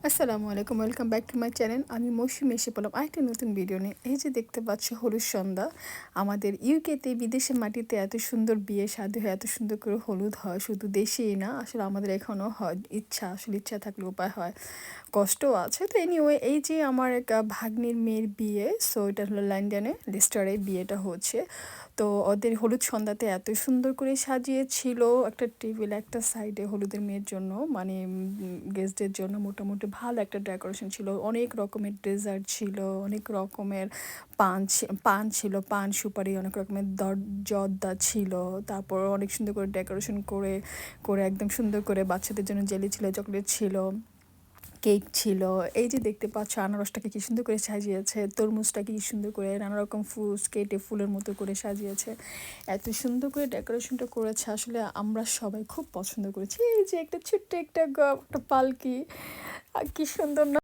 আসসালামু আলাইকুম, welcome back to my channel. আমি মৌসুমী এসে পড়লাম আরেকটা নতুন ভিডিও নিয়ে। এই যে দেখতে পাচ্ছ হলুদ সন্ধ্যা। আমাদের ইউকেতে বিদেশের মাটিতে এত সুন্দর বিয়ে শাদী হয়, এত সুন্দর করে হলুদ হয়, শুধু দেশেই না, আসলে আমাদের এখনও হয়। ইচ্ছা থাকলে উপায় হয়, কষ্টও আছে। তো এনিওয়ে, এই যে আমার এক ভাগ্নির মেয়ের বিয়ে, সো এটা হলো লন্ডনে লেস্টারে বিয়েটা হচ্ছে। তো ওদের হলুদ সন্ধ্যাতে এত সুন্দর করে সাজিয়েছিল, একটা টেবিল একটা সাইডে হলুদের মেয়ের জন্য, মানে গেস্টদের জন্য মোটামুটি ভালো একটা ডেকোরেশন ছিল। অনেক রকমের ডেজার্ট ছিল, অনেক রকমের পান ছিল, পান সুপারি, অনেক রকমের জর্দা ছিল। তারপর অনেক সুন্দর করে ডেকোরেশন করে করে একদম সুন্দর করে বাচ্চাদের জন্য জেলি ছিল, চকলেট ছিল, কেক ছিল। এই যে দেখতে পাচ্ছ আনারসটাকে কি সুন্দর করে সাজিয়েছে, তরমুজটাকে কি সুন্দর করে নানা রকম ফ্রুটস কেটে ফুলের মতো করে সাজিয়েছে। এত সুন্দর করে ডেকোরেশনটা করেছে, আসলে আমরা সবাই খুব পছন্দ করেছি। এই যে একটা ছোট্ট একটা একটা পালকি, কি সুন্দর না।